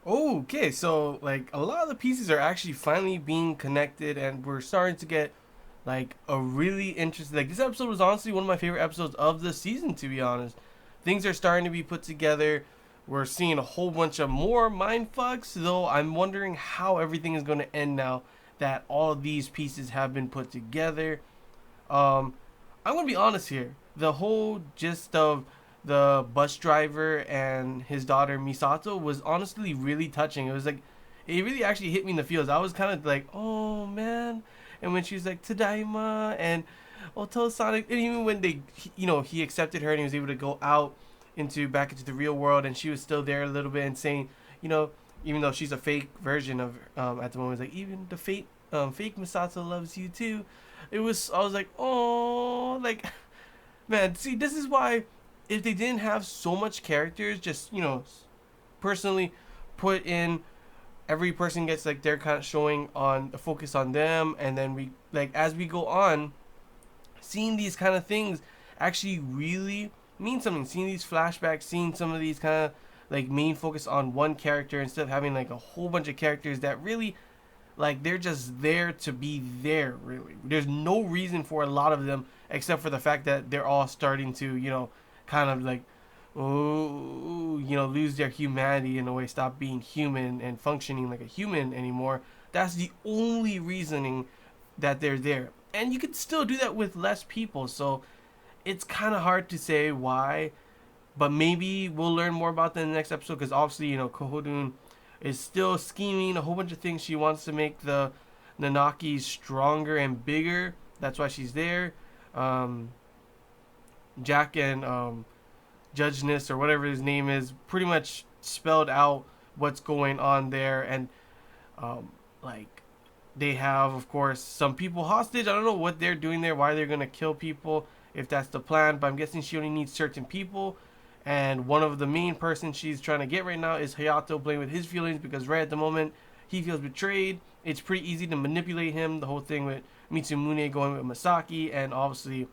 Oh, okay. So like a lot of the pieces are actually finally being connected, and we're starting to get like a really interesting. Like this episode was honestly one of my favorite episodes of the season. To be honest, things are starting to be put together. We're seeing a whole bunch of more mind fucks, though. I'm wondering how everything is going to end now that all of these pieces have been put together. Um, I'm gonna be honest here. The whole gist of the bus driver and his daughter Misato was honestly really touching. It was like, it really actually hit me in the feels. I was kind of like, oh man. And when she was like Tadaima and Otosonic, and even when they, he accepted her and he was able to go out into back into the real world, and she was still there a little bit and saying, you know, even though she's a fake version of at the moment, like even the fake Misato loves you too. I was like, oh, like, man, see, this is why if they didn't have so much characters, just, personally put in every person gets like their kind of showing on a focus on them, and then we, like, as we go on, seeing these kind of things actually really mean something. Seeing these flashbacks, seeing some of these kind of like main focus on one character instead of having like a whole bunch of characters that really like they're just there to be there. Really, there's no reason for a lot of them except for the fact that they're all starting to, kind of like, oh, lose their humanity in a way, stop being human and functioning like a human anymore. That's the only reasoning that they're there, and you could still do that with less people. So it's kind of hard to say why, but maybe we'll learn more about that in the next episode, because obviously, Kohodun is still scheming a whole bunch of things. She wants to make the Nanaki stronger and bigger. That's why she's there. Um, Jack and Judge Nis, or whatever his name is, pretty much spelled out what's going on there. And like, they have, of course, some people hostage. I don't know what they're doing there, why they're going to kill people, if that's the plan, but I'm guessing she only needs certain people. And one of the main persons she's trying to get right now is Hayato, playing with his feelings, because right at the moment he feels betrayed. It's pretty easy to manipulate him. The whole thing with Mitsumune going with Masaki, and obviously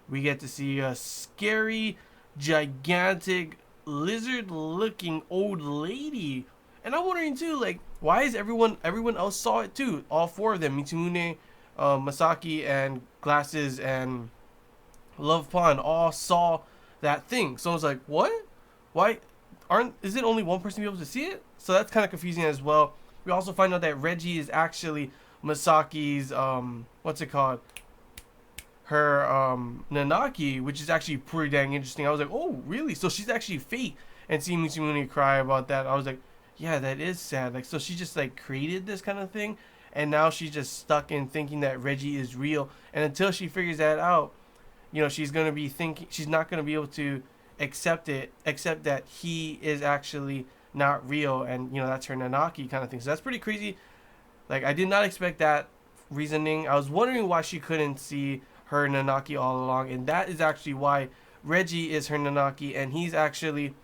we get to see a scary, gigantic, lizard-looking old lady. And I'm wondering too, like, why is everyone else saw it too? All four of them, Mitsumune, Masaki, and Glasses, and Love Pond, all saw that thing. So I was like, what? Why aren't? Is it only one person be able to see it? So that's kind of confusing as well. We also find out that Reggie is actually Masaki's what's it called? Her Nanaki, which is actually pretty dang interesting. I was like, oh really? So she's actually fate. And seeing Mitsumune cry about that, I was like, yeah, that is sad. Like, so she just like created this kind of thing, and now she's just stuck in thinking that Reggie is real. And until she figures that out, she's gonna be thinking she's not gonna be able to accept that he is actually not real, and that's her Nanaki kind of thing. So that's pretty crazy. Like, I did not expect that reasoning. I was wondering why she couldn't see her Nanaki all along, and that is actually why Reggie is her Nanaki, and he's actually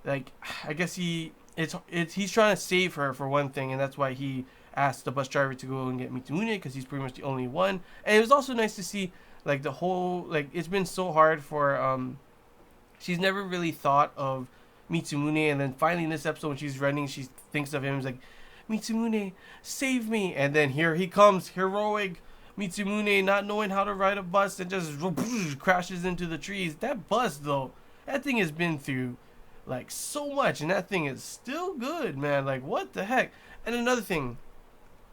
like, I guess he's trying to save her for one thing, and that's why he asked the bus driver to go and get Mitsumune, because he's pretty much the only one. And it was also nice to see like the whole, like, it's been so hard for she's never really thought of Mitsumune, and then finally in this episode when she's running, she thinks of him. He's like, Mitsumune, save me! And then here he comes, heroic Mitsumune, not knowing how to ride a bus, and just crashes into the trees. That bus though, that thing has been through like so much, and that thing is still good, man. Like, what the heck? And another thing,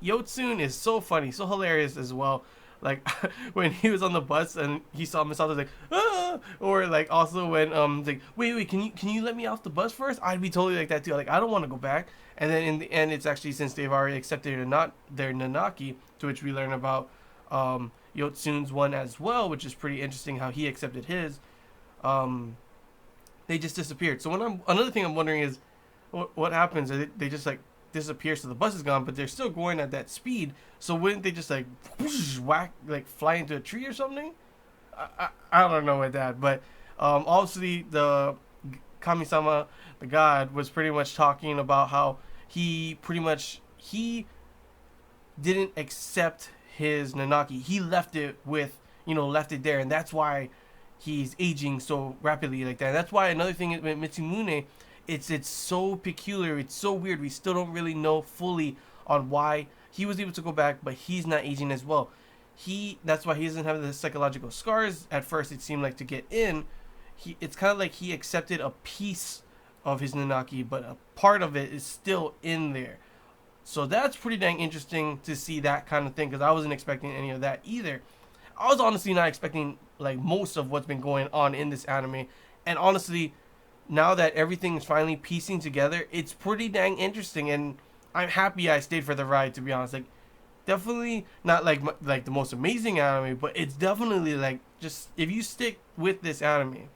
Yotsun is so funny, so hilarious as well. Like when he was on the bus and he saw Misato, like, ah! Or like also when like, wait, can you let me off the bus first? I'd be totally like that too. Like, I don't want to go back. And then in the end, it's actually, since they've already accepted it or not, their Nanaki, to which we learn about Yotsun's one as well, which is pretty interesting how he accepted his. Um, they just disappeared. So another thing I'm wondering is, what happens? They just like disappear, so the bus is gone, but they're still going at that speed. So wouldn't they just like whack, like fly into a tree or something? I don't know with that, but obviously the Kami-sama, the god, was pretty much talking about how he didn't accept his Nanaki. He left it left it there, and that's why he's aging so rapidly like that. And that's why another thing with Mitsumune It's so peculiar. It's so weird. We still don't really know fully on why he was able to go back, but he's not aging as well. That's why he doesn't have the psychological scars. At first, it seemed like to get in. It's kind of like he accepted a piece of his Nanaki, but a part of it is still in there. So that's pretty dang interesting to see that kind of thing, because I wasn't expecting any of that either. I was honestly not expecting like most of what's been going on in this anime, and honestly, now that everything is finally piecing together, it's pretty dang interesting, and I'm happy I stayed for the ride. To be honest, like definitely not like the most amazing anime, but it's definitely like, just if you stick with this anime,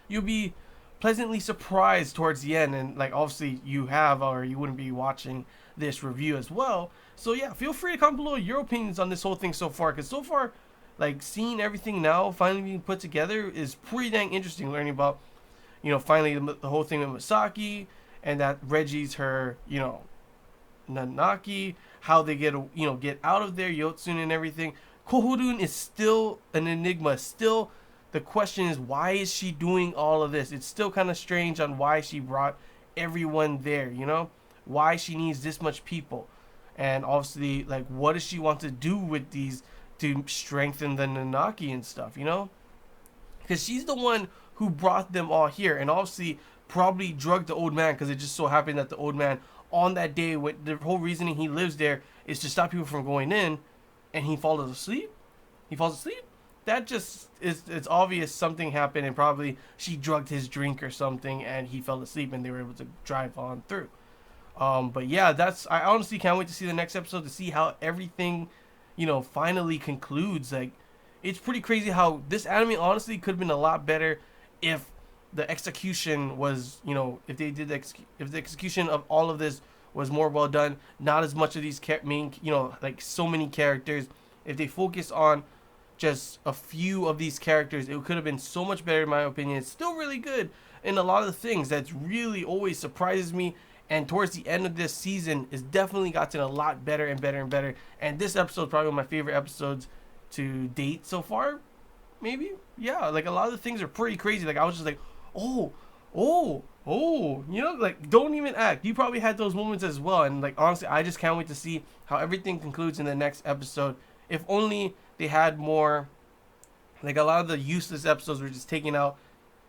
you'll be pleasantly surprised towards the end, and like obviously you have, or you wouldn't be watching this review as well. So yeah, feel free to comment below your opinions on this whole thing so far, because so far, like seeing everything now finally being put together is pretty dang interesting. Learning about, finally the whole thing with Misaki, and that Reggie's her, Nanaki, how they get out of there, Yotsune and everything. Kohorun is still an enigma. Still, the question is, why is she doing all of this? It's still kind of strange on why she brought everyone there, why she needs this much people. And obviously, like, what does she want to do with these to strengthen the Nanaki and stuff, Because she's the one who brought them all here, and obviously probably drugged the old man, because it just so happened that the old man, on that day, when the whole reasoning he lives there is to stop people from going in, and he falls asleep. That just is, it's obvious something happened, and probably she drugged his drink or something, and he fell asleep, and they were able to drive on through. But yeah, I honestly can't wait to see the next episode, to see how everything, finally concludes. Like, it's pretty crazy how this anime honestly could have been a lot better if the execution was, if they did if the execution of all of this was more well done. Not as much of these main, like so many characters. If they focus on just a few of these characters, it could have been so much better in my opinion. It's still really good in a lot of the things. That's really always surprises me. And towards the end of this season, it's definitely gotten a lot better and better and better. And this episode is probably one of my favorite episodes to date so far. Maybe, yeah. Like, a lot of the things are pretty crazy. Like, I was just like, oh, like, don't even act. You probably had those moments as well. And like, honestly, I just can't wait to see how everything concludes in the next episode. If only they had more, like, a lot of the useless episodes were just taken out.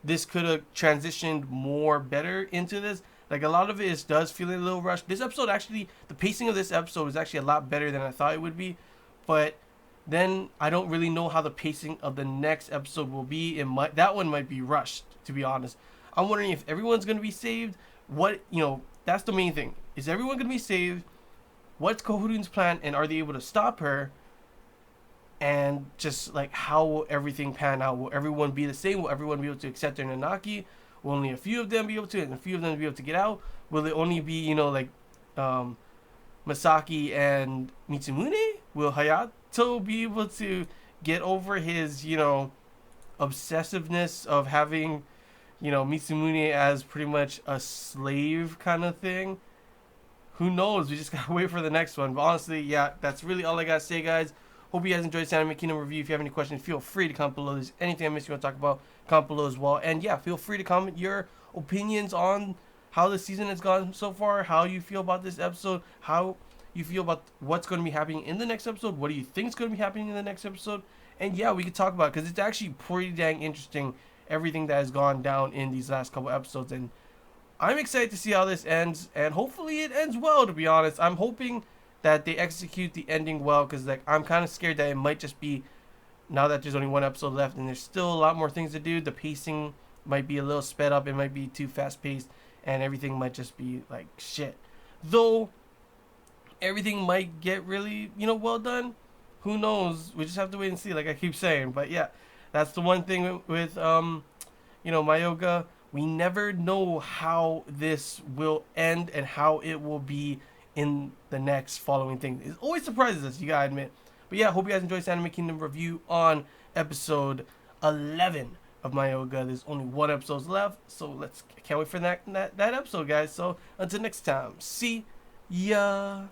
This could have transitioned more better into this. Like, a lot of it does feel a little rushed. This episode actually, the pacing of this episode is actually a lot better than I thought it would be. But then I don't really know how the pacing of the next episode will be. That one might be rushed, to be honest. I'm wondering if everyone's going to be saved. That's the main thing. Is everyone going to be saved? What's Kohorun's plan? And are they able to stop her? And just, like, how will everything pan out? Will everyone be the same? Will everyone be able to accept their Nanaki? Will only a few of them be able to, and a few of them be able to get out? Will it only be, Misaki and Mitsumune? Will Hayato be able to get over his, obsessiveness of having, Mitsumune as pretty much a slave kind of thing? Who knows? We just gotta wait for the next one. But honestly, yeah, that's really all I gotta say, guys. Hope you guys enjoyed this Anime Kingdom review. If you have any questions, feel free to comment below. If there's anything I missed you want to talk about, comment below as well. And yeah, feel free to comment your opinions on how the season has gone so far, how you feel about this episode, how you feel about what's going to be happening in the next episode, what do you think is going to be happening in the next episode. And yeah, we could talk about it, because it's actually pretty dang interesting, everything that has gone down in these last couple episodes. And I'm excited to see how this ends, and hopefully it ends well, to be honest. I'm hoping that they execute the ending well, because like, I'm kind of scared that it might just be, now that there's only one episode left and there's still a lot more things to do, the pacing might be a little sped up, it might be too fast paced, and everything might just be like shit. Though everything might get really, well done. Who knows? We just have to wait and see, like I keep saying. But yeah, that's the one thing with Mayoga. We never know how this will end and how it will be in the next following thing. It always surprises us, you gotta admit. But yeah, hope you guys enjoyed this Anime Kingdom review on episode 11 of Mayoga. There's only one episode left, so can't wait for that episode, guys. So until next time, see ya.